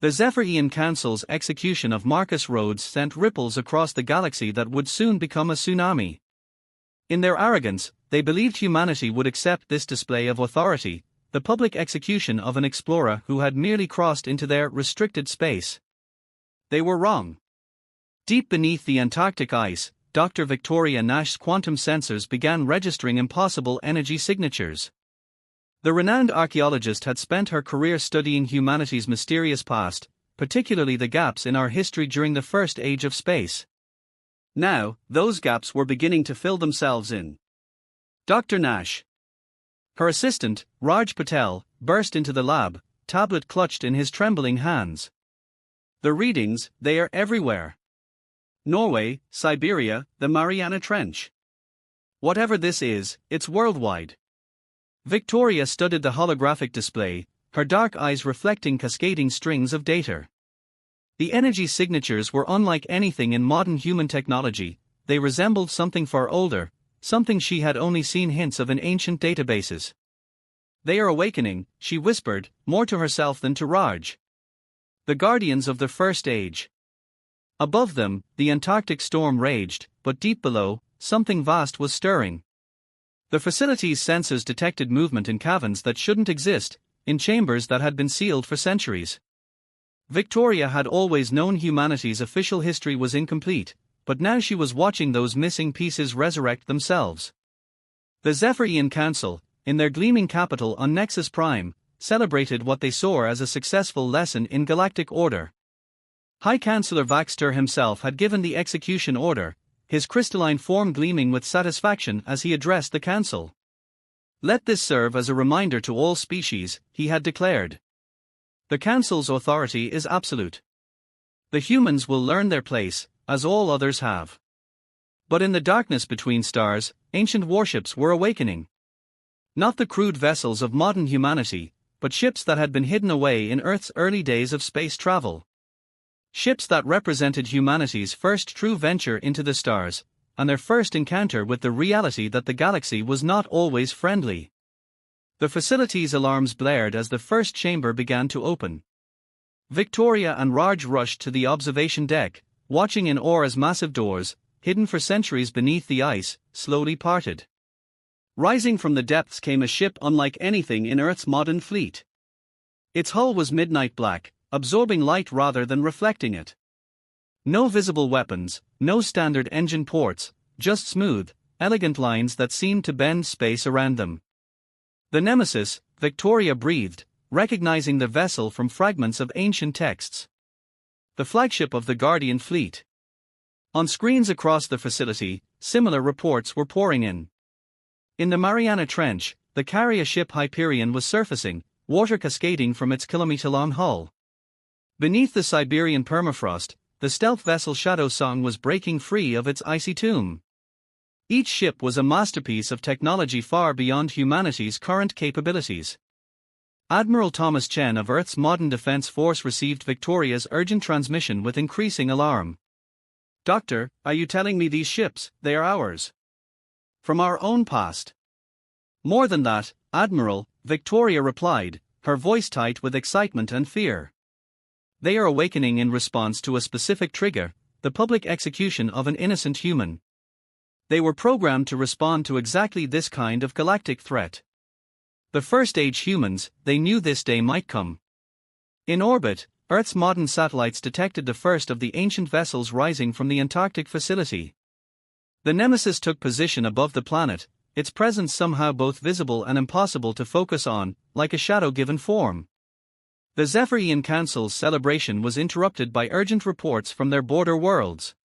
The Zephyrian Council's execution of Marcus Rhodes sent ripples across the galaxy that would soon become a tsunami. In their arrogance, they believed humanity would accept this display of authority, the public execution of an explorer who had merely crossed into their restricted space. They were wrong. Deep beneath the Antarctic ice, Dr. Victoria Nash's quantum sensors began registering impossible energy signatures. The renowned archaeologist had spent her career studying humanity's mysterious past, particularly the gaps in our history during the first age of space. Now, those gaps were beginning to fill themselves in. Dr. Nash. Her assistant, Raj Patel, burst into the lab, tablet clutched in his trembling hands. The readings, they are everywhere. Norway, Siberia, the Mariana Trench. Whatever this is, it's worldwide. Victoria studied the holographic display, her dark eyes reflecting cascading strings of data. The energy signatures were unlike anything in modern human technology, they resembled something far older, something she had only seen hints of in ancient databases. They are awakening, she whispered, more to herself than to Raj. The guardians of the first age. Above them, the Antarctic storm raged, but deep below, something vast was stirring. The facility's sensors detected movement in caverns that shouldn't exist, in chambers that had been sealed for centuries. Victoria had always known humanity's official history was incomplete, but now she was watching those missing pieces resurrect themselves. The Zephyrian Council, in their gleaming capital on Nexus Prime, celebrated what they saw as a successful lesson in galactic order. High Chancellor Vaxter himself had given the execution order, his crystalline form gleaming with satisfaction as he addressed the council. Let this serve as a reminder to all species, he had declared. The council's authority is absolute. The humans will learn their place, as all others have. But in the darkness between stars, ancient warships were awakening. Not the crude vessels of modern humanity, but ships that had been hidden away in Earth's early days of space travel. Ships that represented humanity's first true venture into the stars, and their first encounter with the reality that the galaxy was not always friendly. The facility's alarms blared as the first chamber began to open. Victoria and Raj rushed to the observation deck, watching in awe as massive doors, hidden for centuries beneath the ice, slowly parted. Rising from the depths came a ship unlike anything in Earth's modern fleet. Its hull was midnight black, absorbing light rather than reflecting it. No visible weapons, no standard engine ports, just smooth, elegant lines that seemed to bend space around them. The Nemesis, Victoria breathed, recognizing the vessel from fragments of ancient texts. The flagship of the Guardian fleet. On screens across the facility, similar reports were pouring in. In the Mariana Trench, the carrier ship Hyperion was surfacing, water cascading from its kilometer-long hull. Beneath the Siberian permafrost, the stealth vessel Shadow Song was breaking free of its icy tomb. Each ship was a masterpiece of technology far beyond humanity's current capabilities. Admiral Thomas Chen of Earth's Modern Defense Force received Victoria's urgent transmission with increasing alarm. Doctor, are you telling me these ships, they are ours? From our own past? More than that, Admiral, Victoria replied, her voice tight with excitement and fear. They are awakening in response to a specific trigger, the public execution of an innocent human. They were programmed to respond to exactly this kind of galactic threat. The first-age humans, they knew this day might come. In orbit, Earth's modern satellites detected the first of the ancient vessels rising from the Antarctic facility. The Nemesis took position above the planet, its presence somehow both visible and impossible to focus on, like a shadow given form. The Zephyrian Council's celebration was interrupted by urgent reports from their border worlds.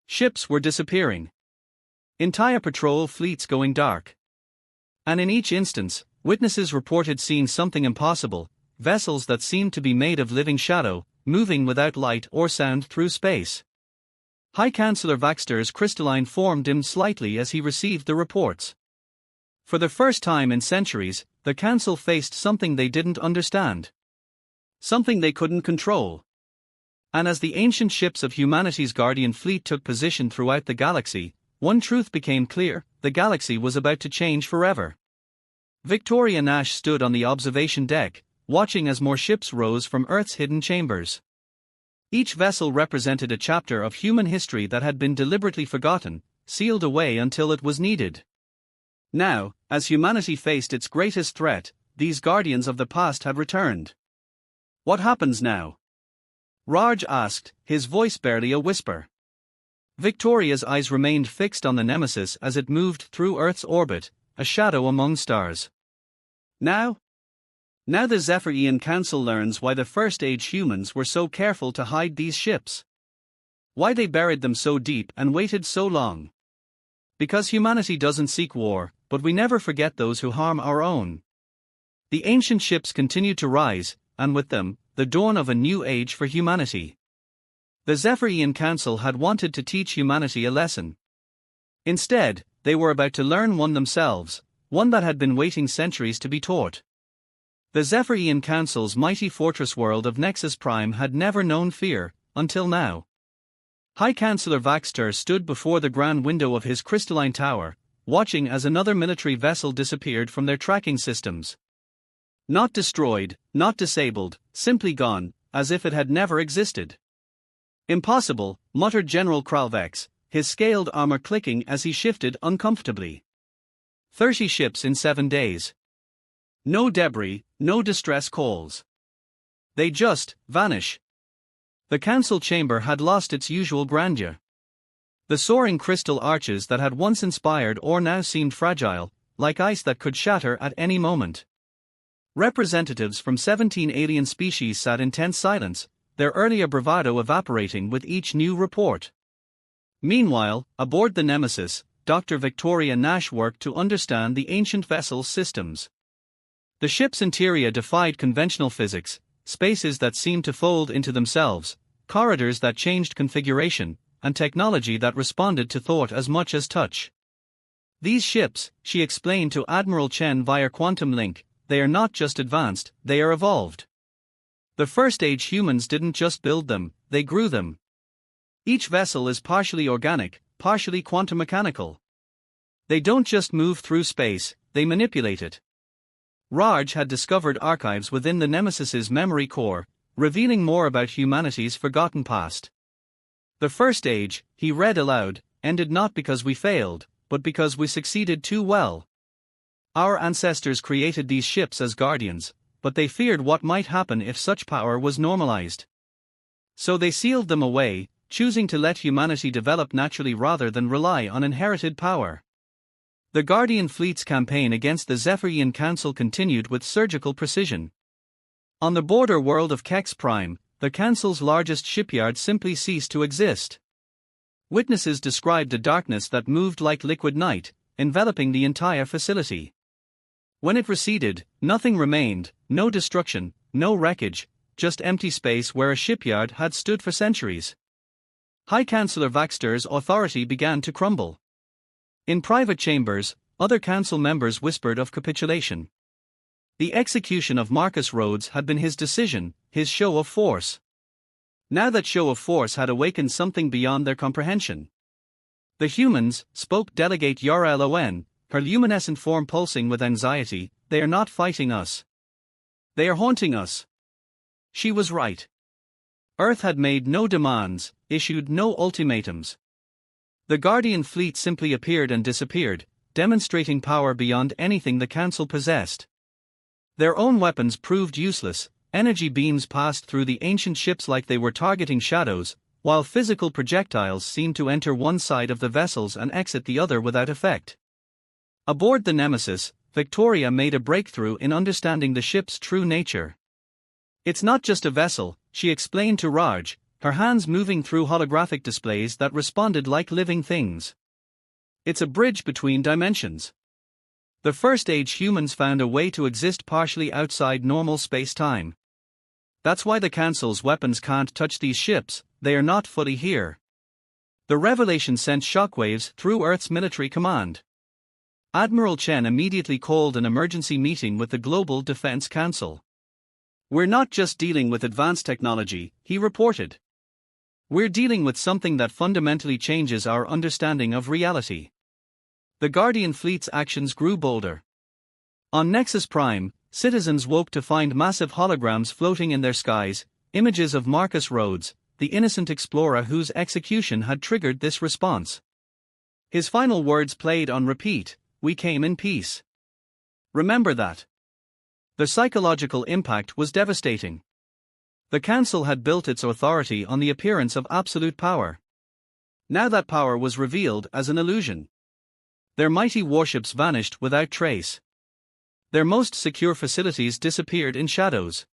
Ships were disappearing. Entire patrol fleets going dark. And in each instance, witnesses reported seeing something impossible, vessels that seemed to be made of living shadow, moving without light or sound through space. High Chancellor Vaxter's crystalline form dimmed slightly as he received the reports. For the first time in centuries, the Council faced something they didn't understand. Something they couldn't control. And as the ancient ships of humanity's guardian fleet took position throughout the galaxy, one truth became clear: the galaxy was about to change forever. Victoria Nash stood on the observation deck, watching as more ships rose from Earth's hidden chambers. Each vessel represented a chapter of human history that had been deliberately forgotten, sealed away until it was needed. Now, as humanity faced its greatest threat, these guardians of the past had returned. What happens now? Raj asked, his voice barely a whisper. Victoria's eyes remained fixed on the nemesis as it moved through Earth's orbit, a shadow among stars. Now the Zephyrian Council learns why the First Age humans were so careful to hide these ships. Why they buried them so deep and waited so long. Because humanity doesn't seek war, but we never forget those who harm our own. The ancient ships continued to rise, and with them, the dawn of a new age for humanity. The Zephyrian Council had wanted to teach humanity a lesson. Instead, they were about to learn one themselves, one that had been waiting centuries to be taught. The Zephyrian Council's mighty fortress world of Nexus Prime had never known fear, until now. High Chancellor Vaxter stood before the grand window of his crystalline tower, watching as another military vessel disappeared from their tracking systems. Not destroyed, not disabled, simply gone, as if it had never existed. Impossible, muttered General Kralvex, his scaled armor clicking as he shifted uncomfortably. 30 ships in 7 days. No debris, no distress calls. They just vanish. The council chamber had lost its usual grandeur. The soaring crystal arches that had once inspired awe now seemed fragile, like ice that could shatter at any moment. Representatives from 17 alien species sat in tense silence, their earlier bravado evaporating with each new report. Meanwhile, aboard the Nemesis, Dr. Victoria Nash worked to understand the ancient vessel's systems. The ship's interior defied conventional physics, spaces that seemed to fold into themselves, corridors that changed configuration, and technology that responded to thought as much as touch. These ships, she explained to Admiral Chen via quantum link, they are not just advanced, they are evolved. The First Age humans didn't just build them, they grew them. Each vessel is partially organic, partially quantum mechanical. They don't just move through space, they manipulate it. Raj had discovered archives within the Nemesis's memory core, revealing more about humanity's forgotten past. The First Age, he read aloud, ended not because we failed, but because we succeeded too well. Our ancestors created these ships as guardians, but they feared what might happen if such power was normalized. So they sealed them away, choosing to let humanity develop naturally rather than rely on inherited power. The Guardian Fleet's campaign against the Zephyrian Council continued with surgical precision. On the border world of Kex Prime, the Council's largest shipyard simply ceased to exist. Witnesses described a darkness that moved like liquid night, enveloping the entire facility. When it receded, nothing remained, no destruction, no wreckage, just empty space where a shipyard had stood for centuries. High Chancellor Vaxter's authority began to crumble. In private chambers, other council members whispered of capitulation. The execution of Marcus Rhodes had been his decision, his show of force. Now that show of force had awakened something beyond their comprehension. The humans, spoke Delegate Yarel Owen, her luminescent form pulsing with anxiety, they are not fighting us. They are haunting us. She was right. Earth had made no demands, issued no ultimatums. The Guardian Fleet simply appeared and disappeared, demonstrating power beyond anything the Council possessed. Their own weapons proved useless, energy beams passed through the ancient ships like they were targeting shadows, while physical projectiles seemed to enter one side of the vessels and exit the other without effect. Aboard the Nemesis, Victoria made a breakthrough in understanding the ship's true nature. It's not just a vessel, she explained to Raj, her hands moving through holographic displays that responded like living things. It's a bridge between dimensions. The First Age humans found a way to exist partially outside normal space-time. That's why the Council's weapons can't touch these ships, they are not fully here. The revelation sent shockwaves through Earth's military command. Admiral Chen immediately called an emergency meeting with the Global Defense Council. We're not just dealing with advanced technology, he reported. We're dealing with something that fundamentally changes our understanding of reality. The Guardian Fleet's actions grew bolder. On Nexus Prime, citizens woke to find massive holograms floating in their skies, images of Marcus Rhodes, the innocent explorer whose execution had triggered this response. His final words played on repeat: "We came in peace. Remember that." The psychological impact was devastating. The Council had built its authority on the appearance of absolute power. Now that power was revealed as an illusion. Their mighty warships vanished without trace. Their most secure facilities disappeared in shadows.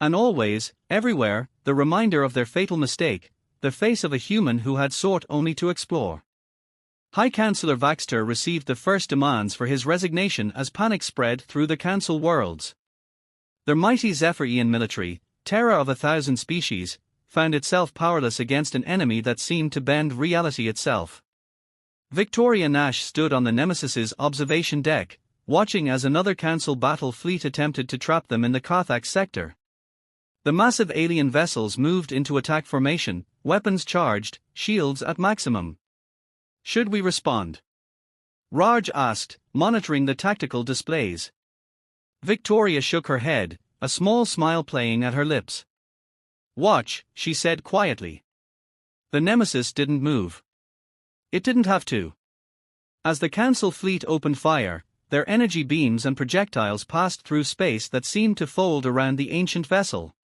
And always, everywhere, the reminder of their fatal mistake, the face of a human who had sought only to explore. High Chancellor Vaxter received the first demands for his resignation as panic spread through the Council worlds. Their mighty Zephyrian military, terror of 1,000 species, found itself powerless against an enemy that seemed to bend reality itself. Victoria Nash stood on the Nemesis's observation deck, watching as another Council battle fleet attempted to trap them in the Carthax sector. The massive alien vessels moved into attack formation, weapons charged, shields at maximum. "Should we respond?" Raj asked, monitoring the tactical displays. Victoria shook her head, a small smile playing at her lips. "Watch," she said quietly. The Nemesis didn't move. It didn't have to. As the Council fleet opened fire, their energy beams and projectiles passed through space that seemed to fold around the ancient vessel.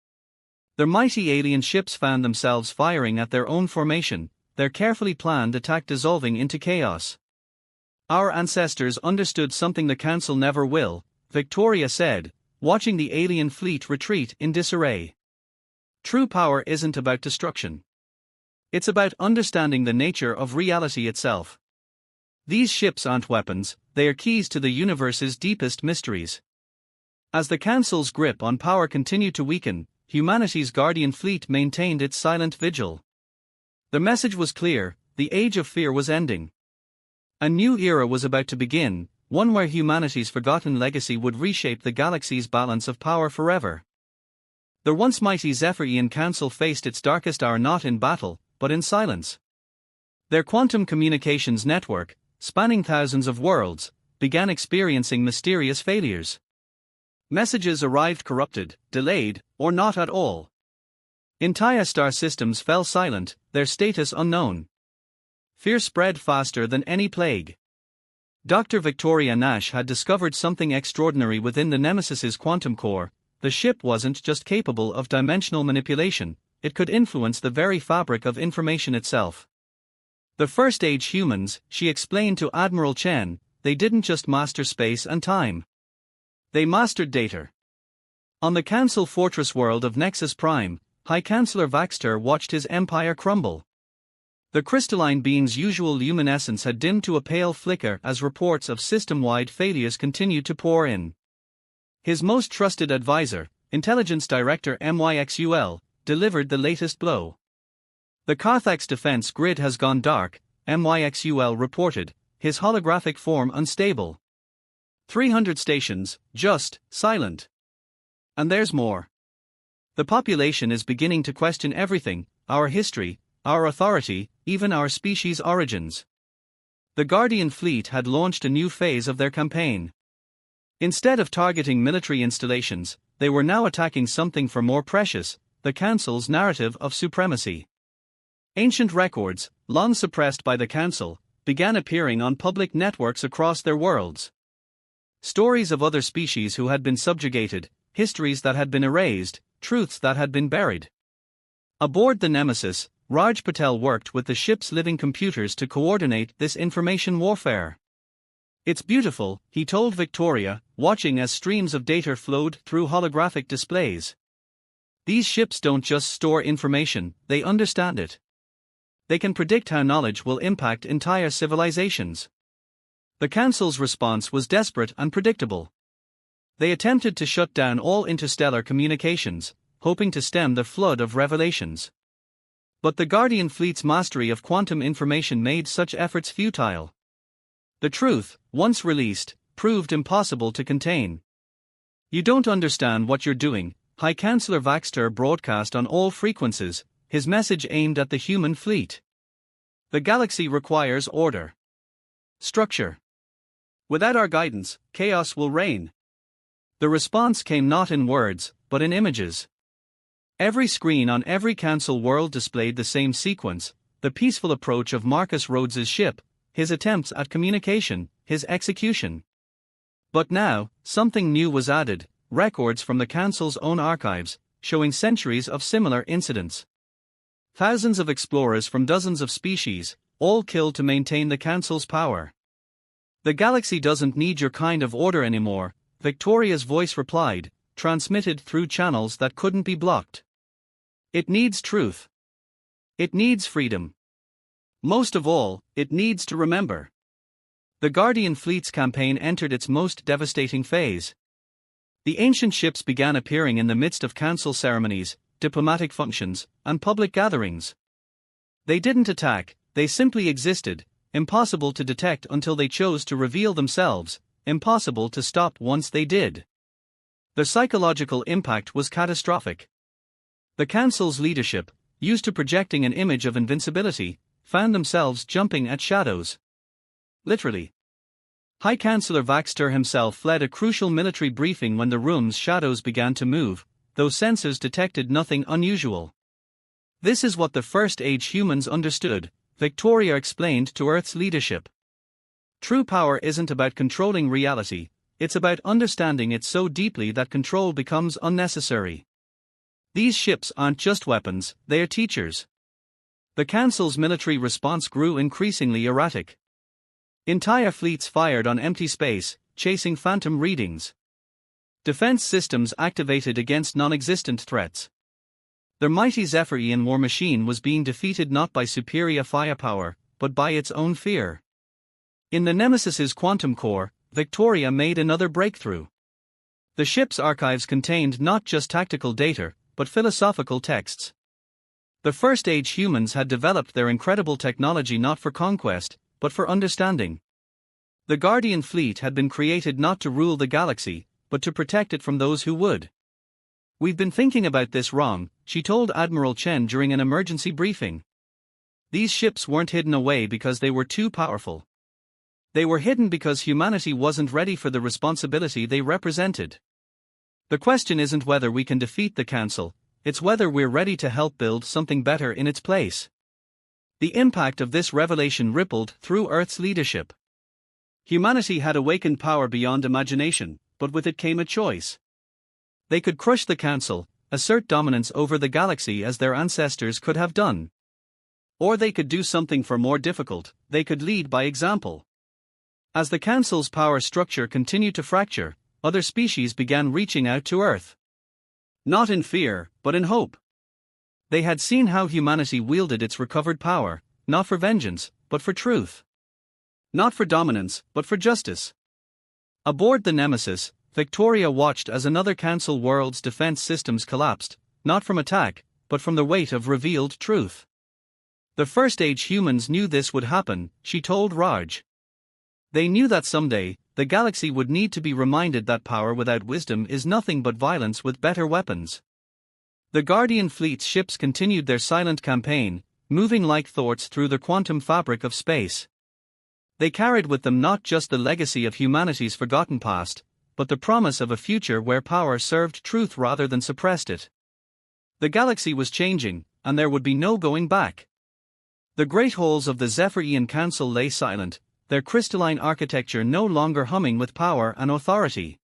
Their mighty alien ships found themselves firing at their own formation, their carefully planned attack dissolving into chaos. "Our ancestors understood something the Council never will," Victoria said, watching the alien fleet retreat in disarray. "True power isn't about destruction. It's about understanding the nature of reality itself. These ships aren't weapons, they are keys to the universe's deepest mysteries." As the Council's grip on power continued to weaken, humanity's guardian fleet maintained its silent vigil. The message was clear: the age of fear was ending. A new era was about to begin, one where humanity's forgotten legacy would reshape the galaxy's balance of power forever. The once mighty Zephyrian Council faced its darkest hour not in battle, but in silence. Their quantum communications network, spanning thousands of worlds, began experiencing mysterious failures. Messages arrived corrupted, delayed, or not at all. Entire star systems fell silent, their status unknown. Fear spread faster than any plague. Dr. Victoria Nash had discovered something extraordinary within the Nemesis's quantum core. The ship wasn't just capable of dimensional manipulation, it could influence the very fabric of information itself. The first-age humans, she explained to Admiral Chen, they didn't just master space and time. They mastered data. On the Council fortress world of Nexus Prime, High Chancellor Vaxter watched his empire crumble. The crystalline being's usual luminescence had dimmed to a pale flicker as reports of system-wide failures continued to pour in. His most trusted advisor, Intelligence Director MYXUL, delivered the latest blow. "The Carthax defense grid has gone dark," MYXUL reported, his holographic form unstable. 300 stations, just, silent. And there's more. The population is beginning to question everything: our history, our authority, even our species' origins. The Guardian fleet had launched a new phase of their campaign. Instead of targeting military installations, they were now attacking something far more precious: the Council's narrative of supremacy. Ancient records, long suppressed by the Council, began appearing on public networks across their worlds. Stories of other species who had been subjugated, histories that had been erased, truths that had been buried. Aboard the Nemesis, Raj Patel worked with the ship's living computers to coordinate this information warfare. "It's beautiful," he told Victoria, watching as streams of data flowed through holographic displays. "These ships don't just store information, they understand it. They can predict how knowledge will impact entire civilizations." The Council's response was desperate and predictable. They attempted to shut down all interstellar communications, hoping to stem the flood of revelations. But the Guardian fleet's mastery of quantum information made such efforts futile. The truth, once released, proved impossible to contain. "You don't understand what you're doing," High Chancellor Vaxter broadcast on all frequencies, his message aimed at the human fleet. "The galaxy requires order. Structure. Without our guidance, chaos will reign." The response came not in words, but in images. Every screen on every Council world displayed the same sequence: the peaceful approach of Marcus Rhodes's ship, his attempts at communication, his execution. But now, something new was added: records from the Council's own archives, showing centuries of similar incidents. Thousands of explorers from dozens of species, all killed to maintain the Council's power. "The galaxy doesn't need your kind of order anymore," Victoria's voice replied, transmitted through channels that couldn't be blocked. "It needs truth. It needs freedom. Most of all, it needs to remember." The Guardian Fleet's campaign entered its most devastating phase. The ancient ships began appearing in the midst of council ceremonies, diplomatic functions, and public gatherings. They didn't attack, they simply existed, impossible to detect until they chose to reveal themselves, impossible to stop once they did. The psychological impact was catastrophic. The Council's leadership, used to projecting an image of invincibility, found themselves jumping at shadows. Literally. High Chancellor Vaxter himself fled a crucial military briefing when the room's shadows began to move, though sensors detected nothing unusual. "This is what the First Age humans understood," Victoria explained to Earth's leadership. "True power isn't about controlling reality, it's about understanding it so deeply that control becomes unnecessary. These ships aren't just weapons, they are teachers." The Council's military response grew increasingly erratic. Entire fleets fired on empty space, chasing phantom readings. Defense systems activated against non-existent threats. Their mighty Zephyrian war machine was being defeated not by superior firepower, but by its own fear. In the Nemesis's quantum core, Victoria made another breakthrough. The ship's archives contained not just tactical data, but philosophical texts. The First Age humans had developed their incredible technology not for conquest, but for understanding. The Guardian Fleet had been created not to rule the galaxy, but to protect it from those who would. "We've been thinking about this wrong," she told Admiral Chen during an emergency briefing. "These ships weren't hidden away because they were too powerful. They were hidden because humanity wasn't ready for the responsibility they represented. The question isn't whether we can defeat the Council, it's whether we're ready to help build something better in its place." The impact of this revelation rippled through Earth's leadership. Humanity had awakened power beyond imagination, but with it came a choice. They could crush the Council, assert dominance over the galaxy as their ancestors could have done. Or they could do something far more difficult: they could lead by example. As the Council's power structure continued to fracture, other species began reaching out to Earth. Not in fear, but in hope. They had seen how humanity wielded its recovered power, not for vengeance, but for truth. Not for dominance, but for justice. Aboard the Nemesis, Victoria watched as another Council world's defense systems collapsed, not from attack, but from the weight of revealed truth. The First Age humans knew this would happen, she told Raj. They knew that someday, the galaxy would need to be reminded that power without wisdom is nothing but violence with better weapons. The Guardian Fleet's ships continued their silent campaign, moving like thoughts through the quantum fabric of space. They carried with them not just the legacy of humanity's forgotten past, but the promise of a future where power served truth rather than suppressed it. The galaxy was changing, and there would be no going back. The great halls of the Zephyrian Council lay silent, their crystalline architecture no longer humming with power and authority.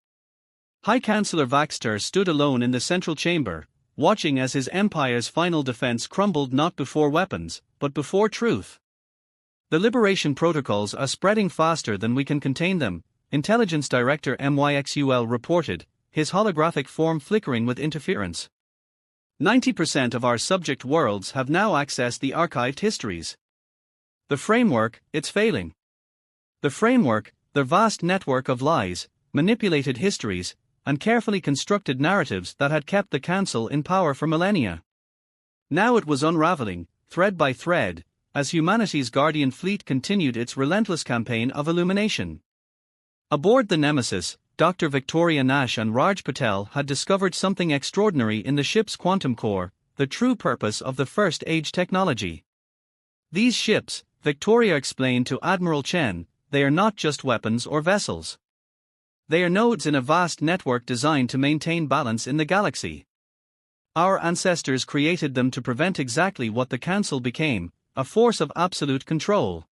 High Chancellor Vaxter stood alone in the central chamber, watching as his empire's final defense crumbled not before weapons, but before truth. "The liberation protocols are spreading faster than we can contain them," Intelligence Director MYXUL reported, his holographic form flickering with interference. 90% of our subject worlds have now accessed the archived histories. The framework, it's failing. The framework, the vast network of lies, manipulated histories, and carefully constructed narratives that had kept the Council in power for millennia. Now it was unraveling, thread by thread, as humanity's Guardian Fleet continued its relentless campaign of illumination. Aboard the Nemesis, Dr. Victoria Nash and Raj Patel had discovered something extraordinary in the ship's quantum core, the true purpose of the First Age technology. "These ships," Victoria explained to Admiral Chen, "they are not just weapons or vessels. They are nodes in a vast network designed to maintain balance in the galaxy. Our ancestors created them to prevent exactly what the Council became, a force of absolute control.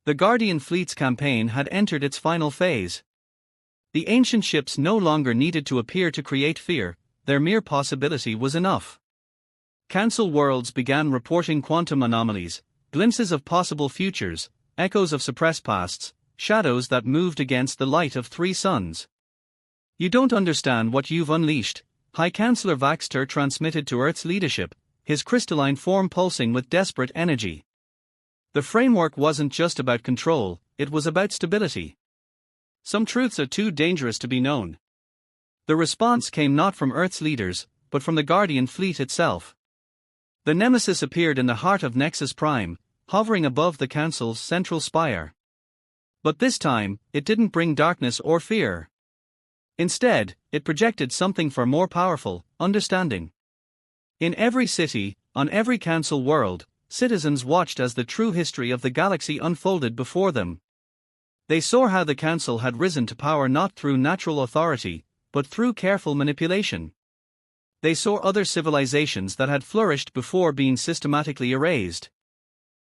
The Guardian Fleet's campaign had entered its final phase. The ancient ships no longer needed to appear to create fear, their mere possibility was enough. Council worlds began reporting quantum anomalies, glimpses of possible futures, echoes of suppressed pasts, shadows that moved against the light of three suns. "You don't understand what you've unleashed," High Chancellor Vaxter transmitted to Earth's leadership, his crystalline form pulsing with desperate energy. The framework wasn't just about control, it was about stability. Some truths are too dangerous to be known. The response came not from Earth's leaders, but from the Guardian Fleet itself. The Nemesis appeared in the heart of Nexus Prime, hovering above the Council's central spire. But this time, it didn't bring darkness or fear. Instead, it projected something far more powerful: understanding. In every city, on every Council world, citizens watched as the true history of the galaxy unfolded before them. They saw how the Council had risen to power not through natural authority, but through careful manipulation. They saw other civilizations that had flourished before being systematically erased.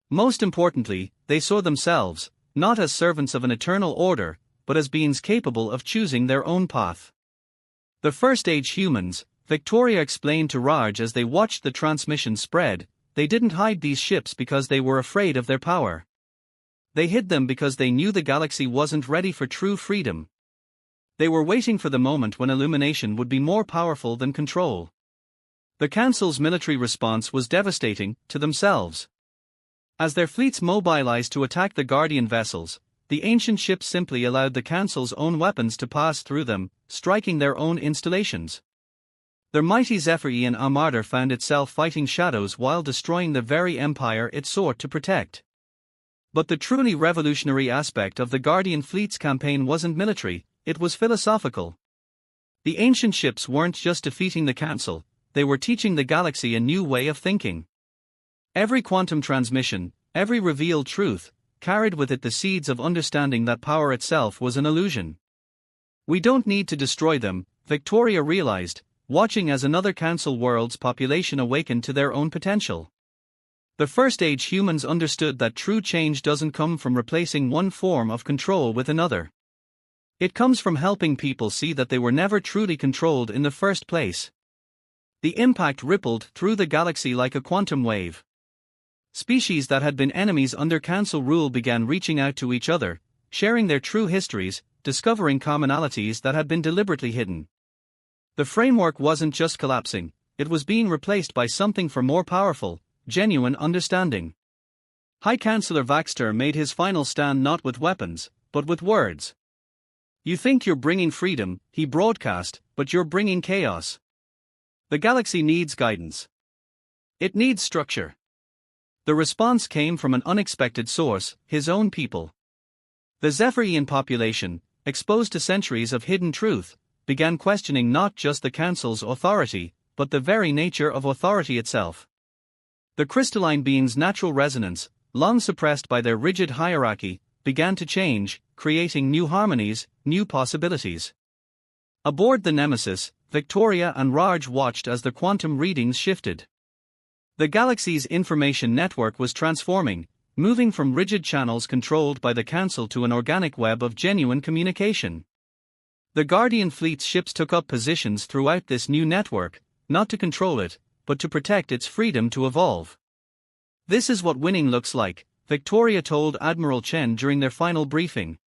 Most importantly, they saw themselves, not as servants of an eternal order, but as beings capable of choosing their own path. The first-age humans, Victoria explained to Raj as they watched the transmission spread, they didn't hide these ships because they were afraid of their power. They hid them because they knew the galaxy wasn't ready for true freedom. They were waiting for the moment when illumination would be more powerful than control. The Council's military response was devastating, to themselves. As their fleets mobilized to attack the Guardian vessels, the ancient ships simply allowed the Council's own weapons to pass through them, striking their own installations. Their mighty Zephyrian Armada found itself fighting shadows while destroying the very empire it sought to protect. But the truly revolutionary aspect of the Guardian Fleet's campaign wasn't military, it was philosophical. The ancient ships weren't just defeating the Council, they were teaching the galaxy a new way of thinking. Every quantum transmission, every revealed truth, carried with it the seeds of understanding that power itself was an illusion. "We don't need to destroy them," Victoria realized, watching as another Council world's population awakened to their own potential. The first-age humans understood that true change doesn't come from replacing one form of control with another. It comes from helping people see that they were never truly controlled in the first place. The impact rippled through the galaxy like a quantum wave. Species that had been enemies under Council rule began reaching out to each other, sharing their true histories, discovering commonalities that had been deliberately hidden. The framework wasn't just collapsing, it was being replaced by something far more powerful: genuine understanding. High Chancellor Vaxter made his final stand not with weapons, but with words. "You think you're bringing freedom," he broadcast, "but you're bringing chaos. The galaxy needs guidance. It needs structure." The response came from an unexpected source: his own people. The Zephyrian population, exposed to centuries of hidden truth, began questioning not just the Council's authority, but the very nature of authority itself. The crystalline being's natural resonance, long suppressed by their rigid hierarchy, began to change, creating new harmonies, new possibilities. Aboard the Nemesis, Victoria and Raj watched as the quantum readings shifted. The galaxy's information network was transforming, moving from rigid channels controlled by the Council to an organic web of genuine communication. The Guardian Fleet's ships took up positions throughout this new network, not to control it, but to protect its freedom to evolve. "This is what winning looks like," Victoria told Admiral Chen during their final briefing.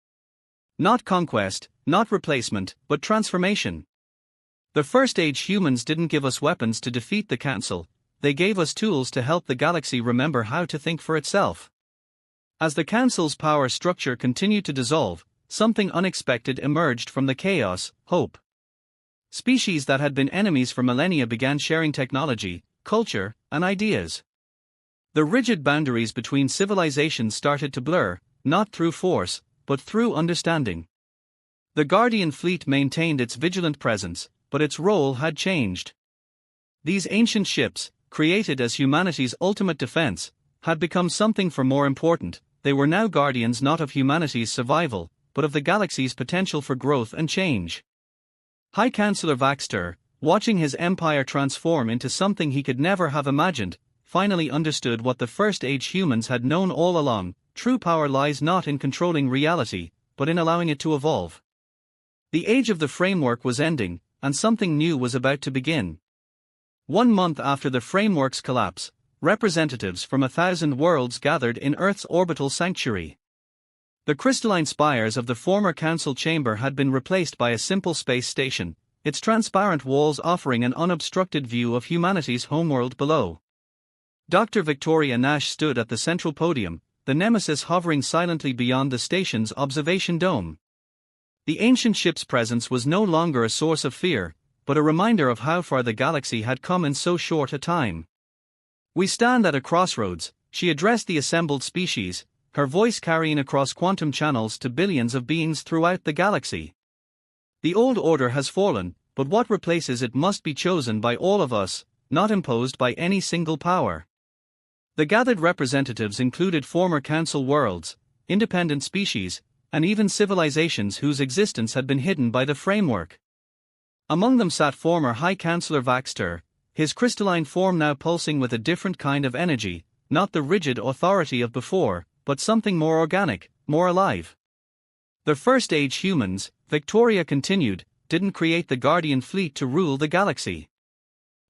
"Not conquest, not replacement, but transformation. The first-age humans didn't give us weapons to defeat the Council, they gave us tools to help the galaxy remember how to think for itself." As the Council's power structure continued to dissolve, something unexpected emerged from the chaos: hope. Species that had been enemies for millennia began sharing technology, culture, and ideas. The rigid boundaries between civilizations started to blur, not through force, but through understanding. The Guardian Fleet maintained its vigilant presence, but its role had changed. These ancient ships, created as humanity's ultimate defense, had become something far more important. They were now guardians not of humanity's survival, but of the galaxy's potential for growth and change. High Chancellor Vaxter, watching his empire transform into something he could never have imagined, finally understood what the First Age humans had known all along: true power lies not in controlling reality, but in allowing it to evolve. The age of the framework was ending, and something new was about to begin. 1 month after the framework's collapse, representatives from 1,000 worlds gathered in Earth's orbital sanctuary. The crystalline spires of the former council chamber had been replaced by a simple space station, its transparent walls offering an unobstructed view of humanity's homeworld below. Dr. Victoria Nash stood at the central podium, the nemesis hovering silently beyond the station's observation dome. The ancient ship's presence was no longer a source of fear, but a reminder of how far the galaxy had come in so short a time. "We stand at a crossroads," she addressed the assembled species, her voice carrying across quantum channels to billions of beings throughout the galaxy. "The old order has fallen, but what replaces it must be chosen by all of us, not imposed by any single power." The gathered representatives included former council worlds, independent species, and even civilizations whose existence had been hidden by the framework. Among them sat former High Chancellor Vaxter, his crystalline form now pulsing with a different kind of energy, not the rigid authority of before, but something more organic, more alive. "The First Age humans," Victoria continued, "didn't create the Guardian fleet to rule the galaxy.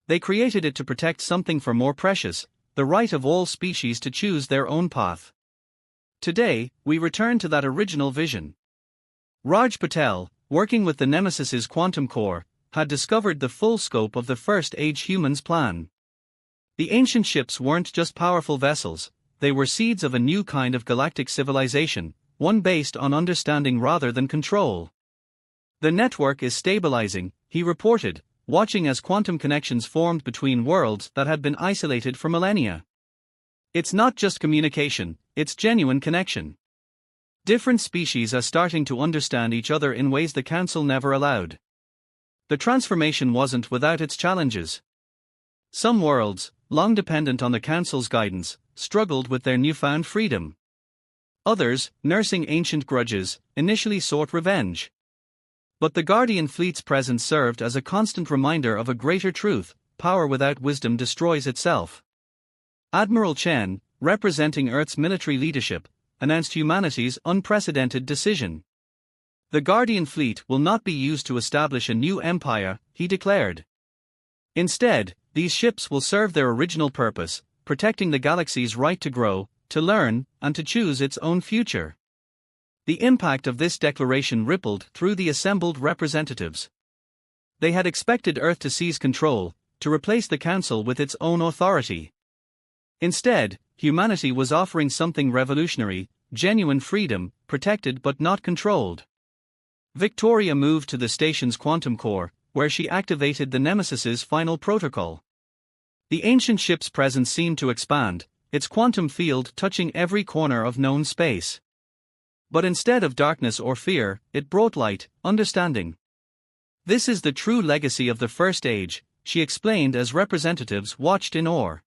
They created it to protect something far more precious: the right of all species to choose their own path. Today, we return to that original vision." Raj Patel, working with the Nemesis's quantum core, had discovered the full scope of the First Age humans' plan. The ancient ships weren't just powerful vessels, they were seeds of a new kind of galactic civilization, one based on understanding rather than control. "The network is stabilizing," he reported, watching as quantum connections formed between worlds that had been isolated for millennia. "It's not just communication, it's genuine connection. Different species are starting to understand each other in ways the Council never allowed." The transformation wasn't without its challenges. Some worlds, long dependent on the Council's guidance, struggled with their newfound freedom. Others, nursing ancient grudges, initially sought revenge. But the Guardian fleet's presence served as a constant reminder of a greater truth: power without wisdom destroys itself. Admiral Chen, representing Earth's military leadership, announced humanity's unprecedented decision. "The Guardian fleet will not be used to establish a new empire," he declared. "Instead, these ships will serve their original purpose: protecting the galaxy's right to grow, to learn, and to choose its own future." The impact of this declaration rippled through the assembled representatives. They had expected Earth to seize control, to replace the Council with its own authority. Instead, humanity was offering something revolutionary: genuine freedom, protected but not controlled. Victoria moved to the station's quantum core, where she activated the Nemesis's final protocol. The ancient ship's presence seemed to expand, its quantum field touching every corner of known space. But instead of darkness or fear, it brought light, understanding. "This is the true legacy of the First Age," she explained as representatives watched in awe.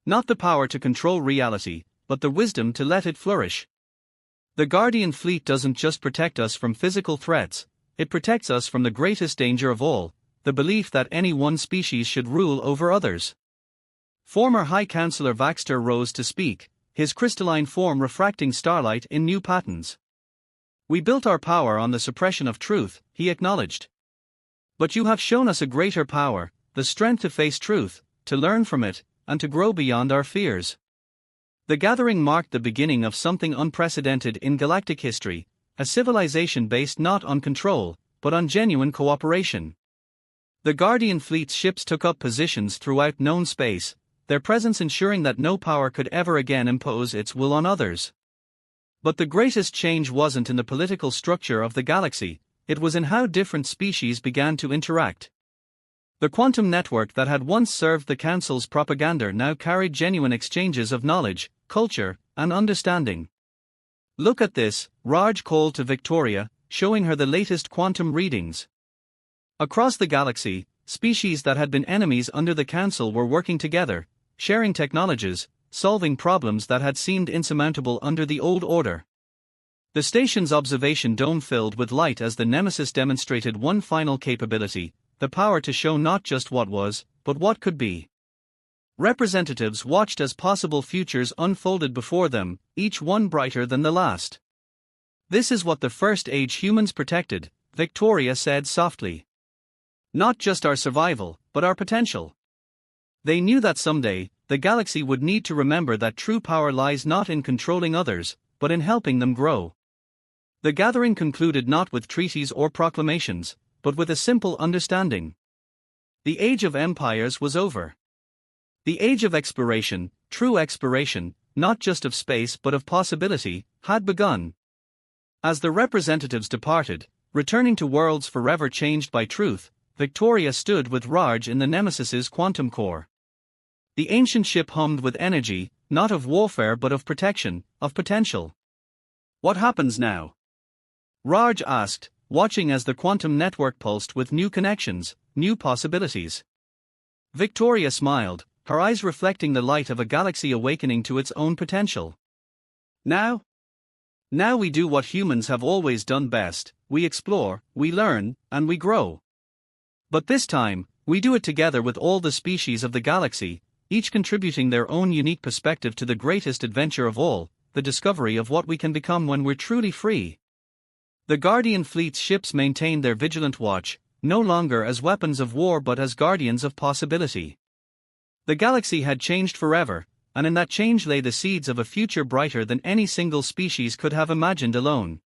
"Not the power to control reality, but the wisdom to let it flourish. The Guardian fleet doesn't just protect us from physical threats, it protects us from the greatest danger of all: the belief that any one species should rule over others." Former High Chancellor Vaxter rose to speak, his crystalline form refracting starlight in new patterns. "We built our power on the suppression of truth," he acknowledged. "But you have shown us a greater power: the strength to face truth, to learn from it, and to grow beyond our fears." The gathering marked the beginning of something unprecedented in galactic history: a civilization based not on control, but on genuine cooperation. The Guardian fleet's ships took up positions throughout known space, their presence ensuring that no power could ever again impose its will on others. But the greatest change wasn't in the political structure of the galaxy, it was in how different species began to interact. The quantum network that had once served the Council's propaganda now carried genuine exchanges of knowledge, culture, and understanding. "Look at this," Raj called to Victoria, showing her the latest quantum readings. Across the galaxy, species that had been enemies under the Council were working together, sharing technologies, solving problems that had seemed insurmountable under the old order. The station's observation dome filled with light as the Nemesis demonstrated one final capability, the power to show not just what was, but what could be. Representatives watched as possible futures unfolded before them, each one brighter than the last. This is what the First Age humans protected, Victoria said softly. Not just our survival, but our potential. They knew that someday, the galaxy would need to remember that true power lies not in controlling others, but in helping them grow. The gathering concluded not with treaties or proclamations, but with a simple understanding. The age of empires was over. The age of exploration, true exploration, not just of space but of possibility, had begun. As the representatives departed, returning to worlds forever changed by truth, Victoria stood with Raj in the Nemesis's quantum core. The ancient ship hummed with energy, not of warfare but of protection, of potential. What happens now? Raj asked, watching as the quantum network pulsed with new connections, new possibilities. Victoria smiled, her eyes reflecting the light of a galaxy awakening to its own potential. Now we do what humans have always done best, we explore, we learn, and we grow. But this time, we do it together with all the species of the galaxy, each contributing their own unique perspective to the greatest adventure of all, the discovery of what we can become when we're truly free. The Guardian Fleet's ships maintained their vigilant watch, no longer as weapons of war but as guardians of possibility. The galaxy had changed forever, and in that change lay the seeds of a future brighter than any single species could have imagined alone.